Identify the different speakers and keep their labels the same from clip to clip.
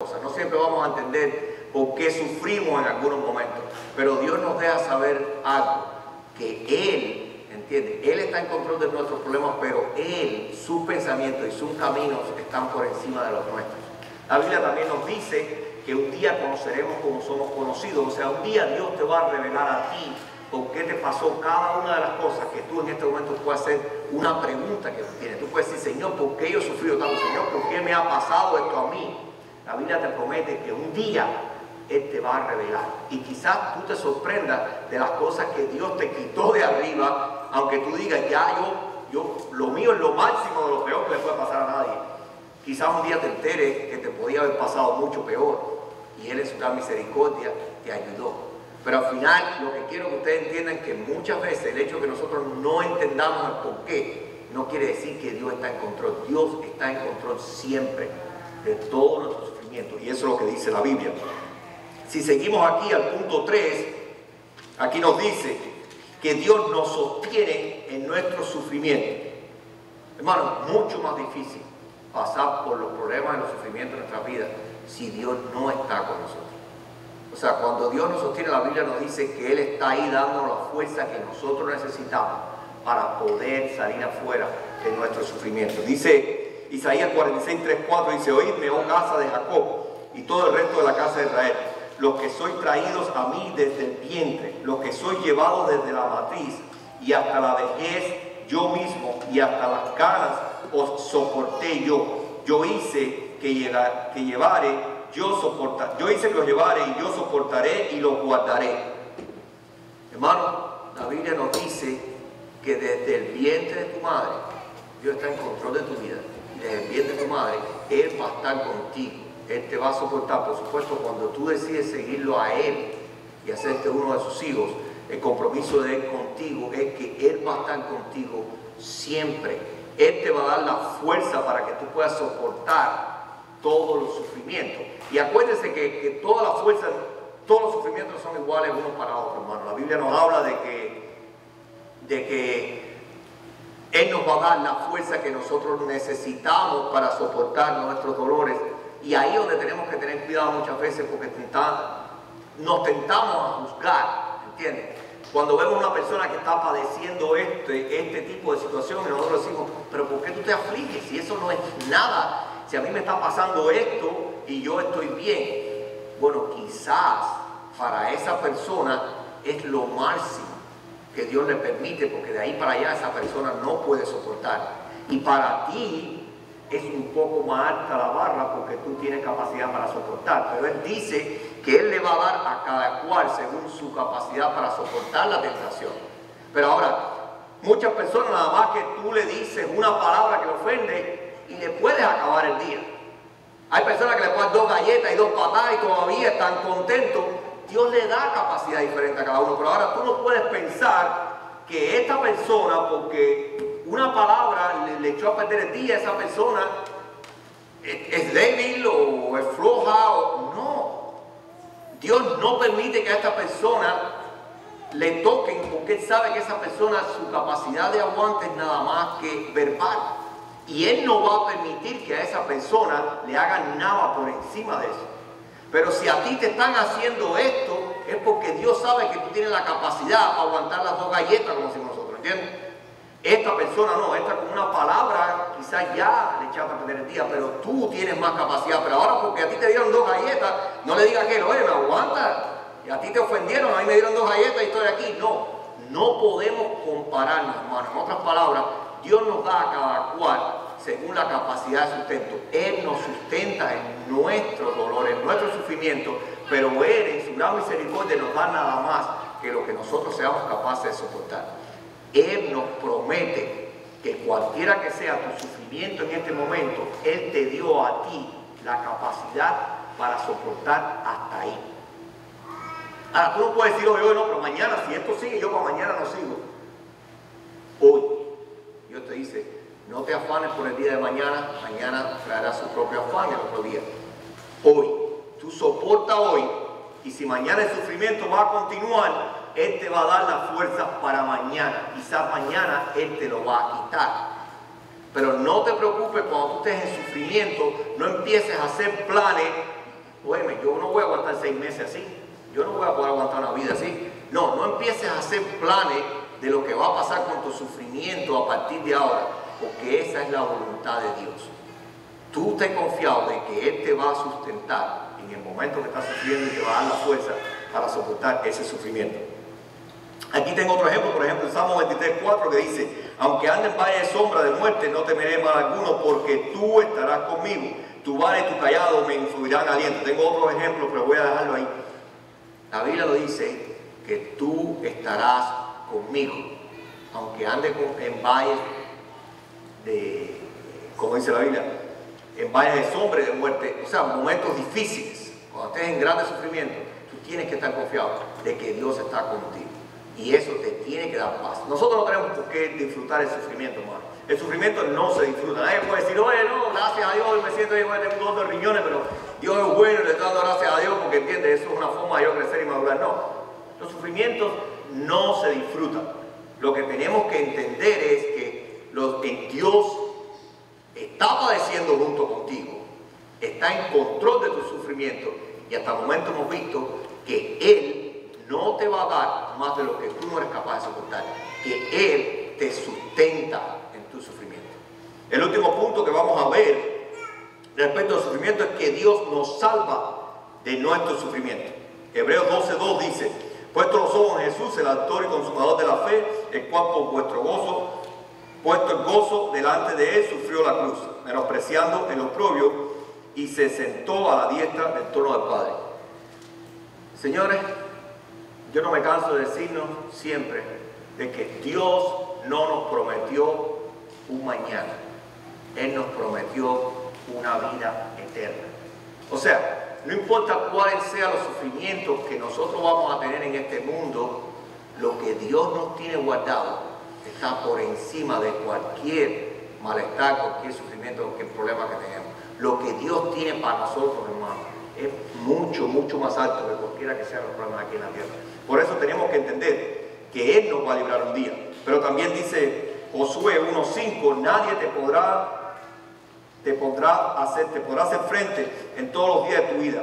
Speaker 1: No siempre vamos a entender por qué sufrimos en algunos momentos, pero Dios nos deja saber algo, que Él, ¿entiende? Él está en control de nuestros problemas, pero Él, sus pensamientos y sus caminos están por encima de los nuestros. La Biblia también nos dice que un día conoceremos como somos conocidos, o sea, un día Dios te va a revelar a ti por qué te pasó cada una de las cosas que tú en este momento puedes hacer una pregunta que tienes. Tú puedes decir, Señor, ¿por qué yo he sufrido tanto? Señor, ¿por qué me ha pasado esto a mí? La Biblia te promete que un día Él te va a revelar. Y quizás tú te sorprendas de las cosas que Dios te quitó de arriba, aunque tú digas, ya lo mío es lo máximo de lo peor que le puede pasar a nadie. Quizás un día te enteres que te podía haber pasado mucho peor y Él en su gran misericordia te ayudó. Pero al final lo que quiero que ustedes entiendan es que muchas veces el hecho de que nosotros no entendamos el por qué no quiere decir que Dios está en control. Dios está en control siempre de todo nuestro sufrimiento, y eso es lo que dice la Biblia. Si seguimos aquí al punto 3, aquí nos dice que Dios nos sostiene en nuestro sufrimiento. Hermano, es mucho más difícil pasar por los problemas y los sufrimientos de nuestra vida si Dios no está con nosotros. O sea, cuando Dios nos sostiene, la Biblia nos dice que Él está ahí dándonos la fuerza que nosotros necesitamos para poder salir afuera de nuestro sufrimiento. Dice Isaías 46, 3, 4, dice, oídme, oh casa de Jacob, y todo el resto de la casa de Israel, los que sois traídos a mí desde el vientre, los que sois llevados desde la matriz, y hasta la vejez yo mismo, y hasta las canas os soporté yo. Yo hice que llevare, yo hice que os llevare, y yo soportaré y los guardaré. Hermano, la Biblia nos dice que desde el vientre de tu madre, Dios está en control de tu vida. Desde el vientre de tu madre, Él va a estar contigo. Él te va a soportar. Por supuesto, cuando tú decides seguirlo a Él y hacerte uno de sus hijos, el compromiso de Él contigo es que Él va a estar contigo siempre. Él te va a dar la fuerza para que tú puedas soportar todos los sufrimientos. Y acuérdense que todas las fuerzas, todos los sufrimientos son iguales unos para otros, hermano. La Biblia nos habla de que Él nos va a dar la fuerza que nosotros necesitamos para soportar nuestros dolores. Y ahí es donde tenemos que tener cuidado muchas veces, porque nos tentamos a juzgar, ¿entiendes? Cuando vemos una persona que está padeciendo este tipo de situación, y nosotros decimos, pero ¿por qué tú te afliges? Si eso no es nada, si a mí me está pasando esto y yo estoy bien. Bueno, quizás para esa persona es lo máximo que Dios le permite, porque de ahí para allá esa persona no puede soportar. Y para ti es un poco más alta la barra porque tú tienes capacidad para soportar. Pero Él dice que Él le va a dar a cada cual según su capacidad para soportar la tentación. Pero ahora, muchas personas nada más que tú le dices una palabra que le ofende y le puedes acabar el día. Hay personas que le ponen 2 galletas y 2 patadas y todavía están contentos. Dios le da capacidad diferente a cada uno. Pero ahora tú no puedes pensar que esta persona, porque una palabra le echó a perder el día, esa persona es débil o es floja. No. Dios no permite que a esta persona le toquen, porque Él sabe que esa persona, su capacidad de aguante es nada más que verbal. Y Él no va a permitir que a esa persona le hagan nada por encima de eso. Pero si a ti te están haciendo esto, es porque Dios sabe que tú tienes la capacidad para aguantar las 2 galletas, como decimos nosotros, ¿entiendes? Esta persona no, esta con una palabra quizás ya le echaste a perder el día, pero tú tienes más capacidad. Pero ahora porque a ti te dieron 2 galletas, no le digas que, oye, me aguanta, y a ti te ofendieron, a mí me dieron 2 galletas y estoy aquí. No podemos compararnos, hermano. En otras palabras, Dios nos da a cada cual según la capacidad de sustento. Él nos sustenta en nuestros dolores, en nuestro sufrimiento, pero Él en su gran misericordia nos da nada más que lo que nosotros seamos capaces de soportar. Él nos promete que cualquiera que sea tu sufrimiento en este momento, Él te dio a ti la capacidad para soportar hasta ahí. Ahora, tú no puedes decir hoy, no, pero mañana, si esto sigue, yo para mañana no sigo. Hoy, Dios te dice, no te afanes por el día de mañana, mañana traerá su propio afán el otro día. Hoy, tú soporta hoy, y si mañana el sufrimiento va a continuar, Él te va a dar la fuerza para mañana. Quizás mañana Él te lo va a quitar. Pero no te preocupes cuando tú estés en sufrimiento, no empieces a hacer planes óyeme, yo no voy a aguantar 6 meses así, yo no voy a poder aguantar una vida así. No, no empieces a hacer planes de lo que va a pasar con tu sufrimiento a partir de ahora, porque esa es la voluntad de Dios. Tú te has confiado de que Él te va a sustentar en el momento que estás sufriendo y te va a dar la fuerza para soportar ese sufrimiento. Aquí tengo otro ejemplo, por ejemplo, en Salmo 23:4, que dice: aunque ande en valle de sombra de muerte, no temeré mal alguno, porque tú estarás conmigo. Tu vara y tu callado me infundirán aliento. Tengo otro ejemplo, pero voy a dejarlo ahí. La Biblia lo dice, que tú estarás conmigo. Aunque ande en valles de, como dice la Biblia, en valles de sombra y de muerte, o sea, momentos difíciles, cuando estés en grande sufrimiento, tú tienes que estar confiado de que Dios está contigo. Y eso te tiene que dar paz. Nosotros no tenemos por qué disfrutar el sufrimiento, hermano. El sufrimiento no se disfruta. Nadie puede decir, oye, no, gracias a Dios, me siento bien, tengo un dolor de riñones, pero Dios es bueno y le estoy dando gracias a Dios porque, entiende, eso es una forma de yo crecer y madurar. No, los sufrimientos no se disfrutan. Lo que tenemos que entender es que Dios está padeciendo junto contigo, está en control de tu sufrimiento, y hasta el momento hemos visto que Él no te va a dar más de lo que tú no eres capaz de soportar, que Él te sustenta en tu sufrimiento. El último punto que vamos a ver respecto al sufrimiento es que Dios nos salva de nuestro sufrimiento. Hebreos 12:2 dice: puesto los ojos en Jesús, el autor y consumador de la fe, el cual por vuestro gozo, puesto el gozo delante de Él, sufrió la cruz, menospreciando el oprobio, y se sentó a la diestra del trono del Padre. Señores, yo no me canso de decirnos siempre de que Dios no nos prometió un mañana. Él nos prometió una vida eterna. O sea, no importa cuáles sean los sufrimientos que nosotros vamos a tener en este mundo, lo que Dios nos tiene guardado está por encima de cualquier malestar, cualquier sufrimiento, cualquier problema que tengamos. Lo que Dios tiene para nosotros, hermanos, es mucho, mucho más alto que cualquiera que sean los problemas aquí en la tierra. Por eso tenemos que entender que Él nos va a librar un día. Pero también dice Josué 1:5: nadie te podrá hacer frente en todos los días de tu vida.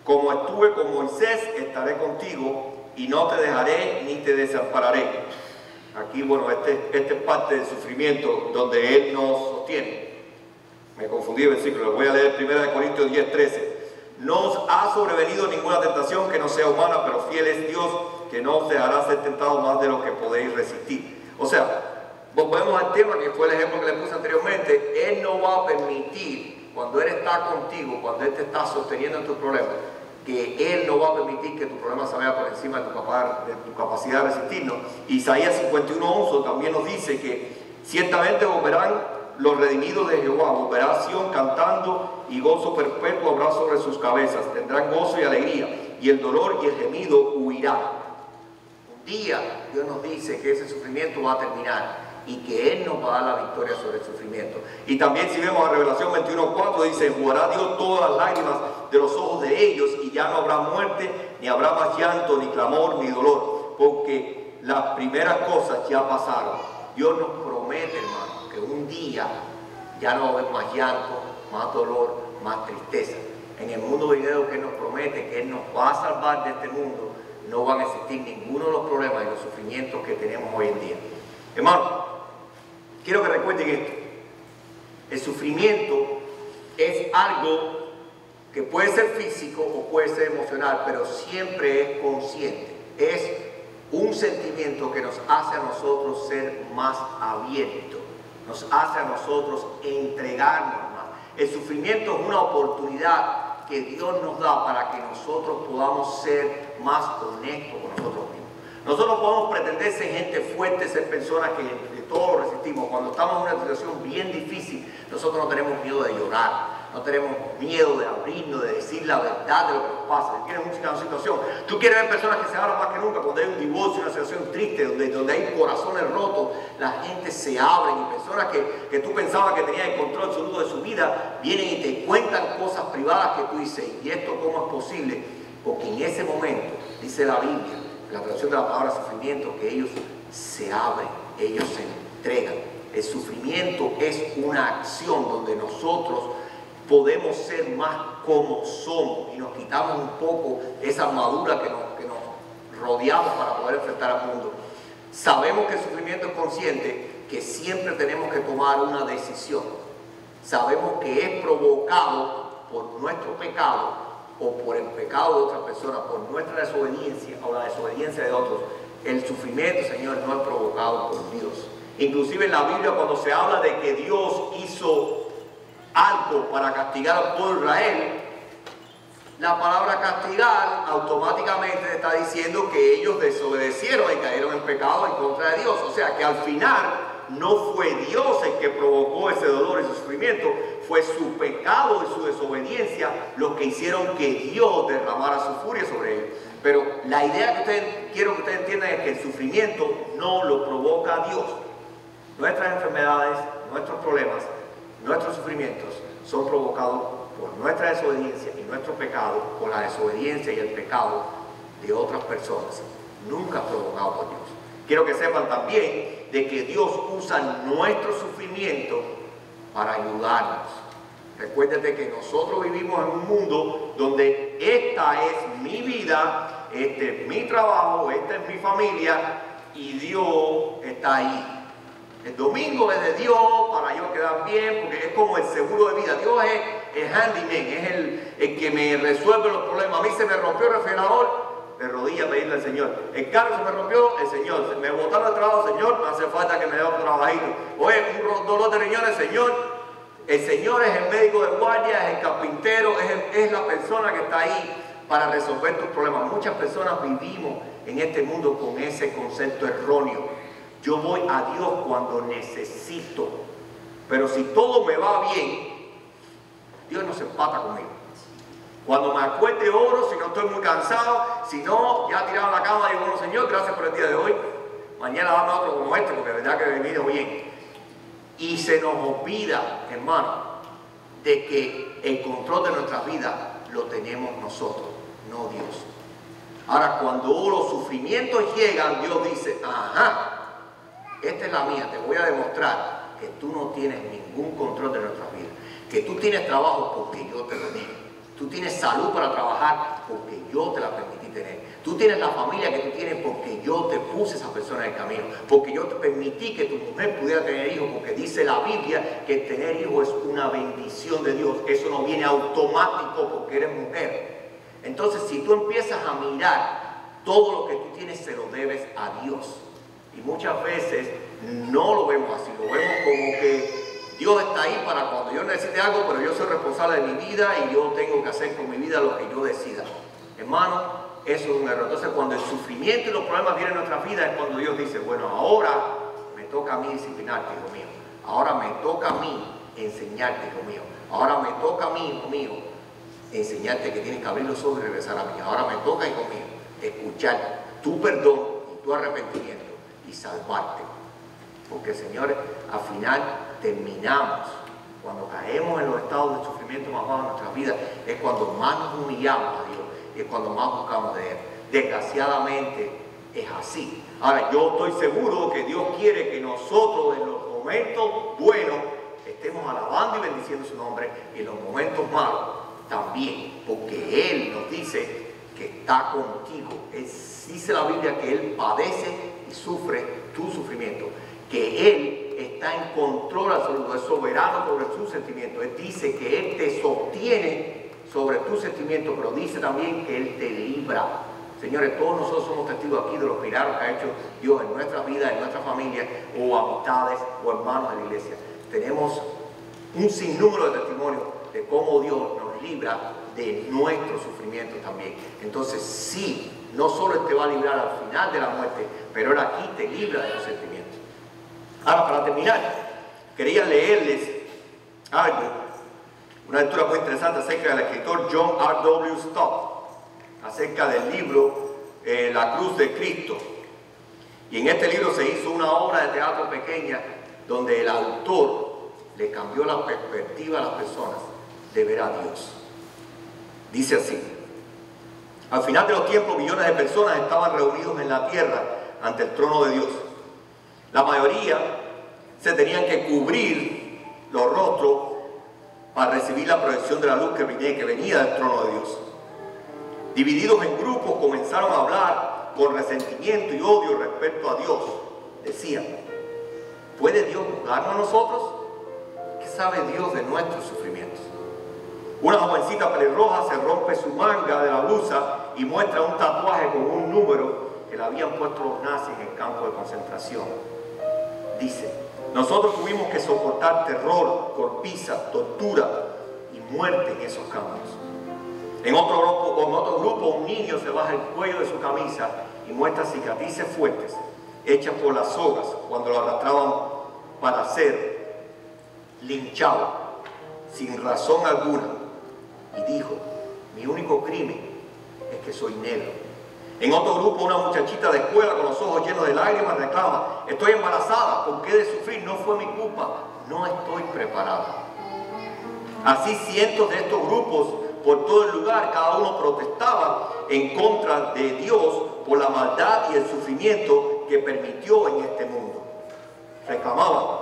Speaker 1: Como estuve con Moisés, estaré contigo, y no te dejaré ni te desampararé. Aquí, bueno, este es parte del sufrimiento donde Él nos sostiene. Me confundí el versículo, lo voy a leer. 1 Corintios 10:13. No os ha sobrevenido ninguna tentación que no sea humana, pero fiel es Dios, que no os dejará ser tentado más de lo que podéis resistir. O sea, volvemos al tema que fue el ejemplo que le puse anteriormente. Él no va a permitir, cuando Él está contigo, cuando Él te está sosteniendo en tus problemas, que Él no va a permitir que tu problema se vaya por encima de tu capacidad de resistirnos. Isaías 51:11 también nos dice que ciertamente volverán los redimidos de Jehová, volverá a Sión cantando, y gozo perpetuo habrá sobre sus cabezas. Tendrán gozo y alegría, y el dolor y el gemido huirá. Un día Dios nos dice que ese sufrimiento va a terminar y que Él nos va a dar la victoria sobre el sufrimiento. Y también, si vemos a Revelación 21:4, dice: enjugará Dios todas las lágrimas de los ojos de ellos, y ya no habrá muerte, ni habrá más llanto, ni clamor, ni dolor, porque las primeras cosas ya pasaron. Dios nos promete, hermano, que un día ya no va a haber más llanto, más dolor, más tristeza. En el mundo venidero que Él nos promete que Él nos va a salvar de este mundo, no van a existir ninguno de los problemas y los sufrimientos que tenemos hoy en día. Hermano, quiero que recuerden esto: el sufrimiento es algo que puede ser físico o puede ser emocional, pero siempre es consciente. Es un sentimiento que nos hace a nosotros ser más abiertos, nos hace a nosotros entregarnos más. El sufrimiento es una oportunidad que Dios nos da para que nosotros podamos ser más honestos con nosotros mismos. Nosotros podemos pretender ser gente fuerte, ser personas que de todo lo resistimos. Cuando estamos en una situación bien difícil, nosotros no tenemos miedo de llorar, no tenemos miedo de abrirnos, de decir la verdad de lo que nos pasa. Si tienes una situación, tú quieres ver personas que se abran más que nunca. Cuando hay un divorcio, una situación triste, donde hay corazones rotos, la gente se abre, y personas que tú pensabas que tenían el control absoluto de su vida, vienen y te cuentan cosas privadas que tú dices: ¿y esto cómo es posible? Porque en ese momento, dice la Biblia, la traducción de la palabra sufrimiento, que ellos se abren, ellos se entregan. El sufrimiento es una acción donde nosotros podemos ser más como somos y nos quitamos un poco esa armadura que nos rodeamos para poder enfrentar al mundo. Sabemos que el sufrimiento es consciente, que siempre tenemos que tomar una decisión. Sabemos que es provocado por nuestro pecado o por el pecado de otras personas, por nuestra desobediencia o la desobediencia de otros. El sufrimiento, Señor, no es provocado por Dios. Inclusive en la Biblia, cuando se habla de que Dios hizo algo para castigar al pueblo de Israel, la palabra castigar automáticamente está diciendo que ellos desobedecieron y cayeron en pecado en contra de Dios. O sea que al final no fue Dios el que provocó ese dolor, ese sufrimiento, fue su pecado y su desobediencia los que hicieron que Dios derramara su furia sobre ellos. Pero la idea que quiero que ustedes entiendan es que el sufrimiento no lo provoca Dios. Nuestras enfermedades, nuestros problemas, nuestros sufrimientos son provocados por nuestra desobediencia y nuestro pecado, por la desobediencia y el pecado de otras personas, nunca provocado por Dios. Quiero que sepan también de que Dios usa nuestro sufrimiento para ayudarnos. Recuérdate que nosotros vivimos en un mundo donde esta es mi vida, este es mi trabajo, esta es mi familia y Dios está ahí. El domingo es de Dios para yo quedar bien, porque es como el seguro de vida. Dios es el handyman, es el que me resuelve los problemas. A mí se me rompió el refrigerador, de rodillas pedirle al Señor. El carro se me rompió, el Señor. Se me botaron el trabajo, Señor, no hace falta que me dé otro trabajito. Oye, un dolor de riñones, Señor. El Señor es el médico de guardia, es el carpintero, es la persona que está ahí para resolver tus problemas. Muchas personas vivimos en este mundo con ese concepto erróneo. Yo voy a Dios cuando necesito. Pero si todo me va bien, Dios no se empata conmigo. Cuando me acueste oro, si no estoy muy cansado, si no, ya tirado en la cama, digo, bueno, Señor, gracias por el día de hoy. Mañana dame otro como este, porque de verdad que he venido bien. Y se nos olvida, hermano, de que el control de nuestra vida lo tenemos nosotros, no Dios. Ahora, cuando los sufrimientos llegan, Dios dice, ajá, esta es la mía, te voy a demostrar que tú no tienes ningún control de nuestra vida. Que tú tienes trabajo porque yo te lo di. Tú tienes salud para trabajar porque yo te la permití tener. Tú tienes la familia que tú tienes porque yo te puse esa persona en el camino. Porque yo te permití que tu mujer pudiera tener hijos. Porque dice la Biblia que tener hijos es una bendición de Dios. Eso no viene automático porque eres mujer. Entonces, si tú empiezas a mirar todo lo que tú tienes, se lo debes a Dios. Y muchas veces no lo vemos así. Lo vemos como que Dios está ahí para cuando yo necesite algo, pero yo soy responsable de mi vida y yo tengo que hacer con mi vida lo que yo decida. Hermano, eso es un error. Entonces, cuando el sufrimiento y los problemas vienen en nuestra vida, es cuando Dios dice, bueno, ahora me toca a mí disciplinarte, hijo mío. Ahora me toca a mí enseñarte, hijo mío. Ahora me toca a mí, hijo mío, enseñarte que tienes que abrir los ojos y regresar a mí. Ahora me toca, hijo mío, escuchar tu perdón y tu arrepentimiento y salvarte. Porque, señores, al final terminamos, cuando caemos en los estados de sufrimiento más bajos de nuestra vida, es cuando más nos humillamos a Dios y es cuando más buscamos de Él. Desgraciadamente es así. Ahora, yo estoy seguro que Dios quiere que nosotros en los momentos buenos estemos alabando y bendiciendo su nombre y en los momentos malos también, porque Él nos dice que está contigo. Dice la Biblia que Él padece y sufre tu sufrimiento, que Él está en control absoluto, es soberano sobre tus sentimientos. Él dice que Él te sostiene sobre tus sentimientos, pero dice también que Él te libra. Señores, todos nosotros somos testigos aquí de los milagros que ha hecho Dios en nuestra vida, en nuestra familia, o amistades, o hermanos de la iglesia. Tenemos un sinnúmero de testimonios de cómo Dios nos libra de nuestros sufrimientos también. Entonces, sí, no solo Él te va a librar al final de la muerte, pero Él aquí te libra de los sentimientos. Ahora, para terminar, quería leerles algo, una lectura muy interesante acerca del escritor John R.W. Stott, acerca del libro La Cruz de Cristo. Y en este libro se hizo una obra de teatro pequeña donde el autor le cambió la perspectiva a las personas de ver a Dios. Dice así: al final de los tiempos, millones de personas estaban reunidos en la tierra ante el trono de Dios. La mayoría se tenían que cubrir los rostros para recibir la proyección de la luz que venía del trono de Dios. Divididos en grupos, comenzaron a hablar con resentimiento y odio respecto a Dios. Decían: ¿puede Dios juzgarnos a nosotros? ¿Qué sabe Dios de nuestros sufrimientos? Una jovencita pelirroja se rompe su manga de la blusa y muestra un tatuaje con un número que le habían puesto los nazis en el campo de concentración. Dice: nosotros tuvimos que soportar terror, golpiza, tortura y muerte en esos campos. En otro grupo, un niño se baja el cuello de su camisa y muestra cicatrices fuertes hechas por las sogas cuando lo arrastraban para ser linchado sin razón alguna. Y dijo: mi único crimen es que soy negro. En otro grupo, una muchachita de escuela con los ojos llenos de lágrimas reclama: estoy embarazada, ¿por qué he de sufrir? No fue mi culpa, no estoy preparada. Así cientos de estos grupos por todo el lugar, cada uno protestaba en contra de Dios por la maldad y el sufrimiento que permitió en este mundo. Reclamaban: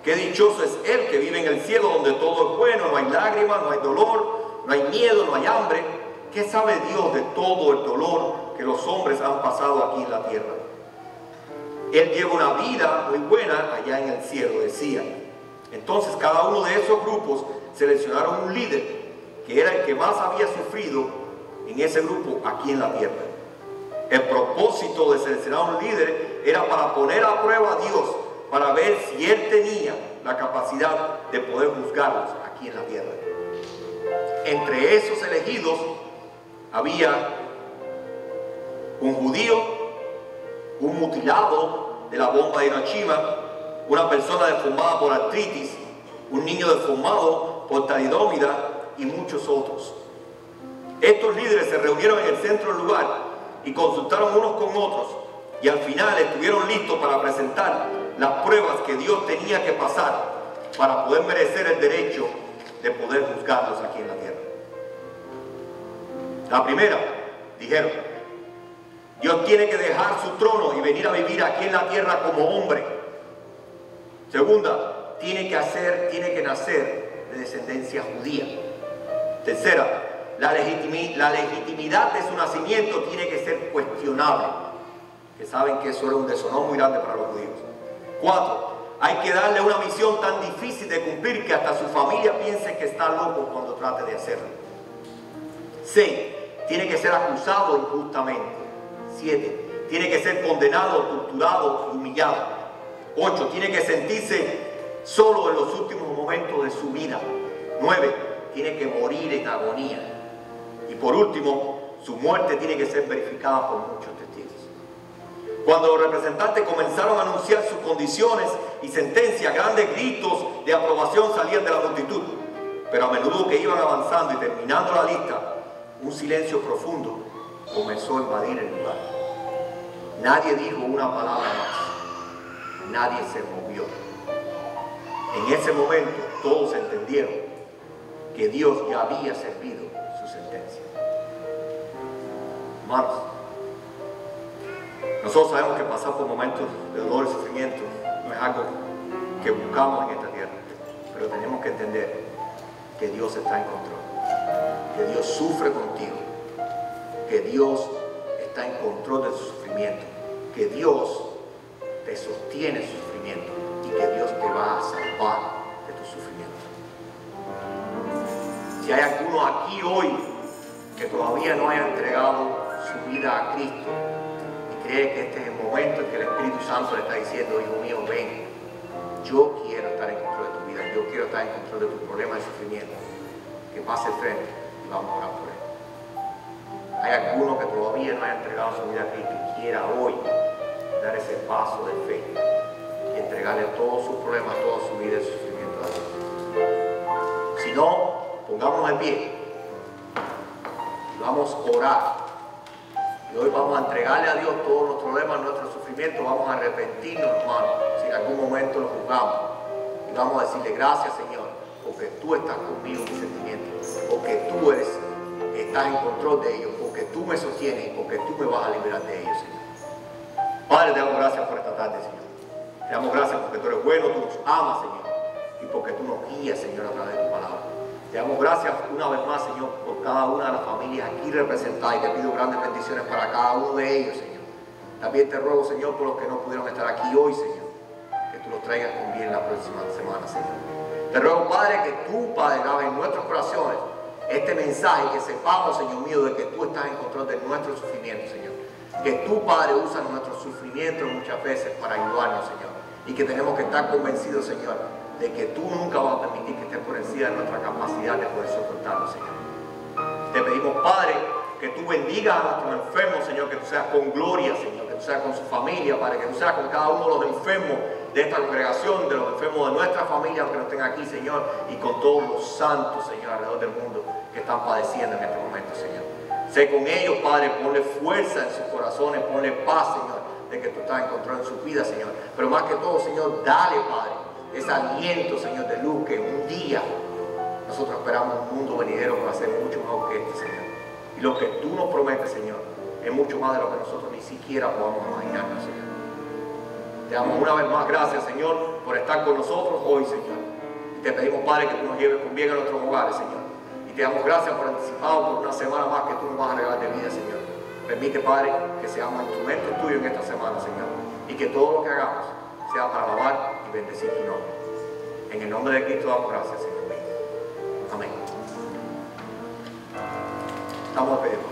Speaker 1: qué dichoso es Él que vive en el cielo donde todo es bueno, no hay lágrimas, no hay dolor, no hay miedo, no hay hambre. ¿Qué sabe Dios de todo el dolor que los hombres han pasado aquí en la tierra? Él lleva una vida muy buena allá en el cielo, decía. Entonces cada uno de esos grupos seleccionaron un líder que era el que más había sufrido en ese grupo aquí en la tierra. El propósito de seleccionar un líder era para poner a prueba a Dios, para ver si Él tenía la capacidad de poder juzgarlos aquí en la tierra. Entre esos elegidos había un judío, un mutilado de la bomba de Hiroshima, una persona deformada por artritis, un niño deformado por talidomida y muchos otros. Estos líderes se reunieron en el centro del lugar y consultaron unos con otros, y al final estuvieron listos para presentar las pruebas que Dios tenía que pasar para poder merecer el derecho de poder juzgarlos aquí en la tierra. La primera, dijeron: Dios tiene que dejar su trono y venir a vivir aquí en la tierra como hombre. Segunda, tiene que nacer de descendencia judía. Tercera, la legitimidad de su nacimiento tiene que ser cuestionable, que saben que eso era un deshonor muy grande para los judíos. 4, hay que darle una misión tan difícil de cumplir que hasta su familia piense que está loco cuando trate de hacerlo. 6, tiene que ser acusado injustamente. 7, tiene que ser condenado, torturado y humillado. 8, tiene que sentirse solo en los últimos momentos de su vida. 9, tiene que morir en agonía. Y por último, su muerte tiene que ser verificada por muchos testigos. Cuando los representantes comenzaron a anunciar sus condiciones y sentencias, grandes gritos de aprobación salían de la multitud. Pero a menudo que iban avanzando y terminando la lista, un silencio profundo comenzó a invadir el lugar. Nadie dijo una palabra más. Nadie se movió. En ese momento todos entendieron que Dios ya había servido su sentencia. Hermanos, nosotros sabemos que pasar por momentos de dolor y sufrimiento no es algo que buscamos en esta tierra, pero tenemos que entender que Dios está en control, que Dios sufre contigo, que Dios está en control de tu sufrimiento, que Dios te sostiene su sufrimiento y que Dios te va a salvar de tu sufrimiento. Si hay alguno aquí hoy que todavía no haya entregado su vida a Cristo y cree que este es el momento en que el Espíritu Santo le está diciendo: hijo mío, ven, yo quiero estar en control de tu vida, yo quiero estar en control de tus problemas y sufrimiento, que pase el frente y vamos a orar por él. Hay alguno que todavía no haya entregado su vida a Cristo y quiera hoy dar ese paso de fe y entregarle todos sus problemas, toda su vida y su sufrimiento a Dios. Si no, pongámonos de pie y vamos a orar. Y hoy vamos a entregarle a Dios todos los problemas, nuestros sufrimientos. Vamos a arrepentirnos, hermanos, si en algún momento lo juzgamos. Y vamos a decirle: gracias, Señor, porque tú estás conmigo en mis sentimientos, porque tú estás en control de ellos, porque tú me sostienes y porque tú me vas a liberar de ellos, Señor. Padre, te damos gracias por esta tarde, Señor. Te damos gracias porque tú eres bueno, tú nos amas, Señor, y porque tú nos guías, Señor, a través de tu palabra. Te damos gracias una vez más, Señor, por cada una de las familias aquí representadas, y te pido grandes bendiciones para cada uno de ellos, Señor. También te ruego, Señor, por los que no pudieron estar aquí hoy, Señor, que tú los traigas con bien la próxima semana, Señor. Te ruego, Padre, que tú, Padre, graves en nuestros corazones este mensaje, que sepamos, Señor mío, de que tú estás en control de nuestro sufrimiento, Señor. Que tú, Padre, usas nuestro sufrimiento muchas veces para ayudarnos, Señor. Y que tenemos que estar convencidos, Señor, de que tú nunca vas a permitir que estés por encima de nuestra capacidad de poder soportarlo, Señor. Te pedimos, Padre, que tú bendigas a nuestros enfermos, Señor, que tú seas con gloria, Señor, que tú seas con su familia, Padre, que tú seas con cada uno de los enfermos de esta congregación, de los enfermos de nuestra familia, aunque no estén aquí, Señor, y con todos los santos, Señor, alrededor del mundo que están padeciendo en este momento, Señor. Sé con ellos, Padre, ponle fuerza en sus corazones, ponle paz, Señor, de que tú estás en control en sus vidas, Señor. Pero más que todo, Señor, dale, Padre, ese aliento, Señor, de luz, que un día nosotros esperamos un mundo venidero que va a ser mucho mejor que este, Señor. Y lo que tú nos prometes, Señor, es mucho más de lo que nosotros ni siquiera podamos imaginarnos, Señor. Te damos una vez más gracias, Señor, por estar con nosotros hoy, Señor. Y te pedimos, Padre, que tú nos lleves con bien a nuestros hogares, Señor. Y te damos gracias por anticipado, por una semana más que tú nos vas a regalar de vida, Señor. Permite, Padre, que seamos instrumentos tuyos en esta semana, Señor. Y que todo lo que hagamos sea para alabar y bendecir tu nombre. En el nombre de Cristo damos gracias, Señor. Amén. Estamos despedidos.